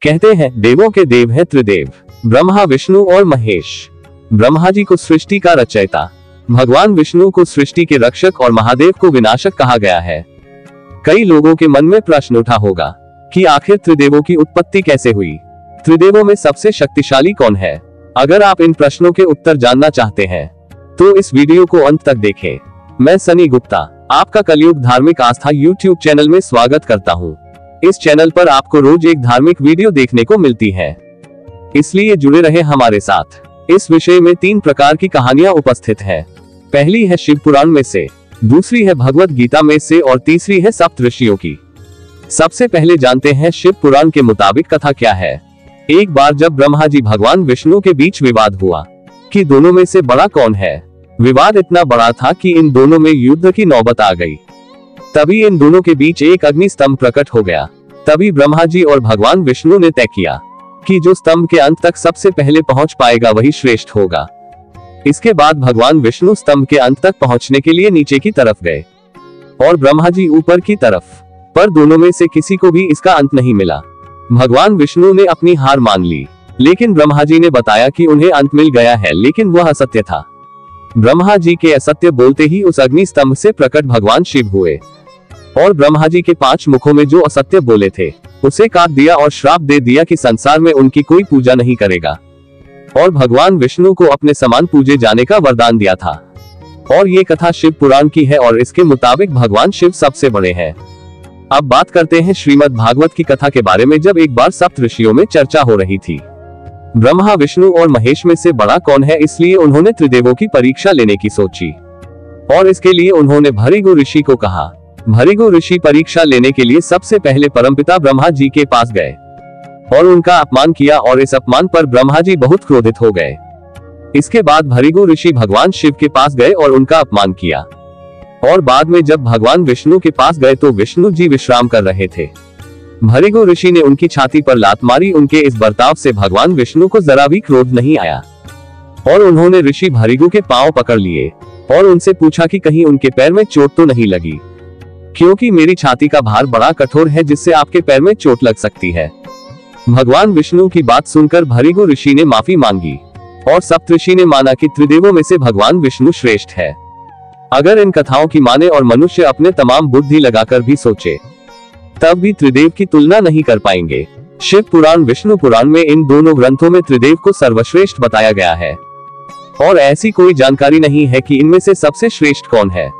कहते हैं देवों के देव है त्रिदेव, ब्रह्मा विष्णु और महेश। ब्रह्मा जी को सृष्टि का रचयिता, भगवान विष्णु को सृष्टि के रक्षक और महादेव को विनाशक कहा गया है। कई लोगों के मन में प्रश्न उठा होगा कि आखिर त्रिदेवों की उत्पत्ति कैसे हुई, त्रिदेवों में सबसे शक्तिशाली कौन है। अगर आप इन प्रश्नों के उत्तर जानना चाहते हैं तो इस वीडियो को अंत तक देखें। मैं सनी गुप्ता आपका कलयुग धार्मिक आस्था यूट्यूब चैनल में स्वागत करता हूं। इस चैनल पर आपको रोज एक धार्मिक वीडियो देखने को मिलती है, इसलिए जुड़े रहे हमारे साथ। इस विषय में 3 प्रकार की कहानियां उपस्थित है। पहली है शिव पुराण में से, दूसरी है भगवत गीता में से और तीसरी है सप्त ऋषियों की। सबसे पहले जानते हैं शिव पुराण के मुताबिक कथा क्या है। एक बार जब ब्रह्मा जी भगवान विष्णु के बीच विवाद हुआ कि दोनों में से बड़ा कौन है। विवाद इतना बड़ा था कि इन दोनों में युद्ध की नौबत आ गई। तभी इन दोनों के बीच एक अग्नि स्तंभ प्रकट हो गया। तभी ब्रह्मा जी और भगवान विष्णु ने तय किया कि जो स्तंभ के अंत तक सबसे पहले पहुंच पाएगा वही श्रेष्ठ होगा। इसके बाद भगवान विष्णु स्तंभ के अंत तक पहुंचने के लिए नीचे की तरफ गए और ब्रह्मा जी ऊपर की तरफ, पर दोनों में से किसी को भी इसका अंत नहीं मिला। भगवान विष्णु ने अपनी हार मान ली, लेकिन ब्रह्मा जी ने बताया कि उन्हें अंत मिल गया है, लेकिन वह असत्य था। ब्रह्मा जी के असत्य बोलते ही उस अग्नि स्तंभ से प्रकट भगवान शिव हुए और ब्रह्मा जी के 5 मुखों में जो असत्य बोले थे उसे काट दिया और श्राप दे दिया कि संसार में उनकी कोई पूजा नहीं करेगा, और भगवान विष्णु को अपने समान पूजे जाने का वरदान दिया था। और ये कथा शिव पुराण की है और इसके मुताबिक भगवान शिव सबसे बड़े हैं। अब बात करते हैं श्रीमद् भागवत की कथा के बारे में। जब एक बार सप्त ऋषियों में चर्चा हो रही थी, ब्रह्मा विष्णु और महेश में से बड़ा कौन है, इसलिए उन्होंने त्रिदेवों की परीक्षा लेने की सोची और इसके लिए उन्होंने भृगु ऋषि को कहा। भृगु ऋषि परीक्षा लेने के लिए सबसे पहले परमपिता ब्रह्मा जी के पास गए और उनका अपमान किया, और इस अपमान पर ब्रह्मा जी बहुत क्रोधित हो गए। इसके बाद भृगु ऋषि भगवान शिव के पास गए और उनका अपमान किया, और बाद में जब भगवान विष्णु के पास गए तो विष्णु जी विश्राम कर रहे थे। भृगु ऋषि ने उनकी छाती पर लात मारी। उनके इस बर्ताव से भगवान विष्णु को जरा भी क्रोध नहीं आया और उन्होंने ऋषि भृगु के पांव पकड़ लिए और उनसे पूछा कि कहीं उनके पैर में चोट तो नहीं लगी, क्योंकि मेरी छाती का भार बड़ा कठोर है जिससे आपके पैर में चोट लग सकती है। भगवान विष्णु की बात सुनकर भृगु ऋषि ने माफी मांगी और सप्तऋषि ने माना कि त्रिदेवों में से भगवान विष्णु श्रेष्ठ है। अगर इन कथाओं की माने और मनुष्य अपने तमाम बुद्धि लगाकर भी सोचे तब भी त्रिदेव की तुलना नहीं कर पाएंगे। शिव पुराण विष्णु पुराण में इन दोनों ग्रंथों में त्रिदेव को सर्वश्रेष्ठ बताया गया है और ऐसी कोई जानकारी नहीं है कि इनमें से सबसे श्रेष्ठ कौन है।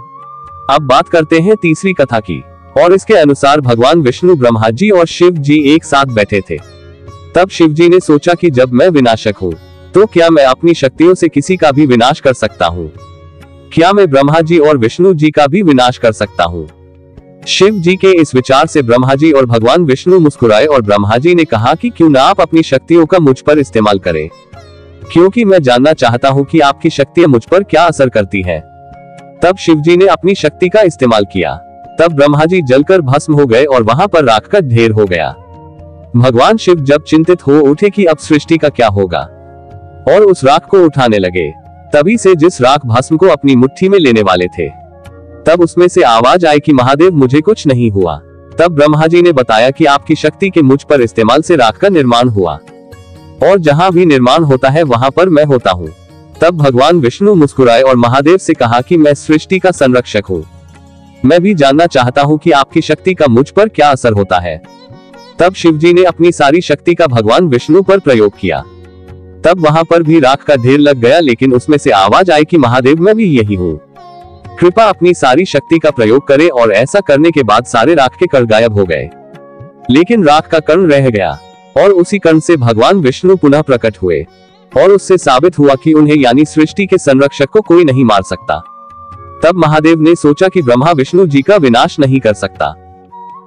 अब बात करते हैं तीसरी कथा की, और इसके अनुसार भगवान विष्णु, ब्रह्मा जी और शिव जी एक साथ बैठे थे। तब शिव जी ने सोचा कि जब मैं विनाशक हूँ तो क्या मैं अपनी शक्तियों से किसी का भी विनाश कर सकता हूँ? क्या मैं ब्रह्मा जी और विष्णु जी का भी विनाश कर सकता हूँ? शिव जी के इस विचार से ब्रह्मा जी और भगवान विष्णु मुस्कुराए और ब्रह्मा जी ने कहा कि क्यों ना आप अपनी शक्तियों का मुझ पर इस्तेमाल करें, क्योंकि मैं जानना चाहता हूँ कि आपकी शक्तियां मुझ पर क्या असर करती है। तब शिव जी ने अपनी शक्ति का इस्तेमाल किया। तब ब्रह्मा जी जलकर भस्म हो गए और वहां पर राख का ढेर हो गया। भगवान शिव जब चिंतित हो उठे कि अब सृष्टि का क्या होगा और उस राख को उठाने लगे। तभी से जिस राख भस्म को अपनी मुट्ठी में लेने वाले थे, तब उसमें से आवाज आई कि महादेव मुझे कुछ नहीं हुआ। तब ब्रह्मा जी ने बताया कि आपकी शक्ति के मुझ पर इस्तेमाल से राख का निर्माण हुआ और जहां भी निर्माण होता है वहां पर मैं होता हूँ। तब भगवान विष्णु मुस्कुराए और महादेव से कहा कि मैं सृष्टि का संरक्षक हूँ, मैं भी जानना चाहता हूँ कि आपकी शक्ति का मुझ पर क्या असर होता है। तब शिव जी ने अपनी सारी शक्ति का भगवान विष्णु पर प्रयोग किया। तब वहां पर भी राख का ढेर लग गया, लेकिन उसमें से आवाज आई कि महादेव मैं भी यही हूँ, कृपा अपनी सारी शक्ति का प्रयोग करें। और ऐसा करने के बाद सारे राख के कण गायब हो गए, लेकिन राख का कण रह गया और उसी कण से भगवान विष्णु पुनः प्रकट हुए और उससे साबित हुआ कि उन्हें यानी सृष्टि के संरक्षक को कोई नहीं मार सकता। तब महादेव ने सोचा कि ब्रह्मा विष्णु जी का विनाश नहीं कर सकता,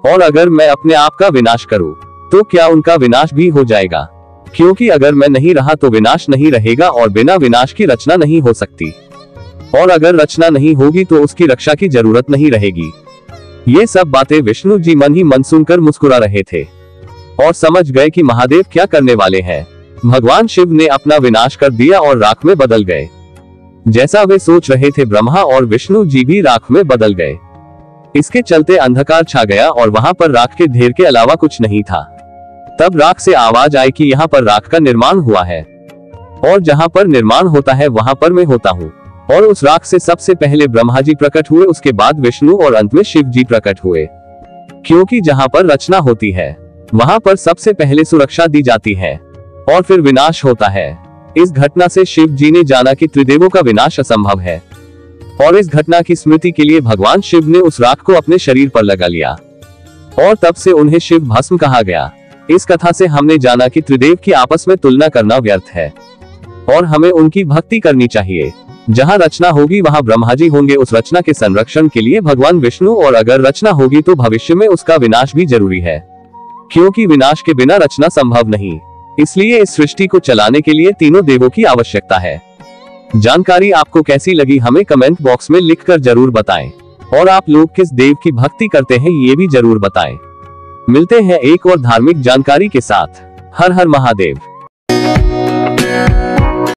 और अगर मैं अपने आप का विनाश करूं तो क्या उनका विनाश भी हो जाएगा, क्योंकि अगर मैं नहीं रहा तो विनाश नहीं रहेगा और बिना विनाश की रचना नहीं हो सकती, और अगर रचना नहीं होगी तो उसकी रक्षा की जरूरत नहीं रहेगी। ये सब बातें विष्णु जी मन ही मन सुनकर मुस्कुरा रहे थे और समझ गए कि महादेव क्या करने वाले हैं। भगवान शिव ने अपना विनाश कर दिया और राख में बदल गए। जैसा वे सोच रहे थे ब्रह्मा और विष्णु जी भी राख में बदल गए। इसके चलते अंधकार छा गया और वहां पर राख के ढेर के अलावा कुछ नहीं था। तब राख से आवाज आई कि यहाँ पर राख का निर्माण हुआ है, और जहाँ पर निर्माण होता है वहाँ पर मैं होता हूँ। और उस राख से सबसे पहले ब्रह्मा जी प्रकट हुए, उसके बाद विष्णु और अंत में शिव जी प्रकट हुए। क्योंकि जहाँ पर रचना होती है वहाँ पर सबसे पहले सुरक्षा दी जाती है और फिर विनाश होता है। इस घटना से शिव जी ने जाना कि त्रिदेवों का विनाश असंभव है, और इस घटना की स्मृति के लिए भगवान शिव ने उस राख को अपने शरीर पर लगा लिया, और तब से उन्हें शिव भस्म कहा गया। इस कथा से हमने जाना कि त्रिदेव की आपस में तुलना करना व्यर्थ है और हमें उनकी भक्ति करनी चाहिए। जहाँ रचना होगी वहाँ ब्रह्मा जी होंगे उस रचना के संरक्षण के लिए भगवान विष्णु, और अगर रचना होगी तो भविष्य में उसका विनाश भी जरूरी है, क्योंकि विनाश के बिना रचना संभव नहीं। इसलिए इस सृष्टि को चलाने के लिए तीनों देवों की आवश्यकता है। जानकारी आपको कैसी लगी हमें कमेंट बॉक्स में लिखकर जरूर बताएं, और आप लोग किस देव की भक्ति करते हैं ये भी जरूर बताएं। मिलते हैं एक और धार्मिक जानकारी के साथ। हर हर महादेव।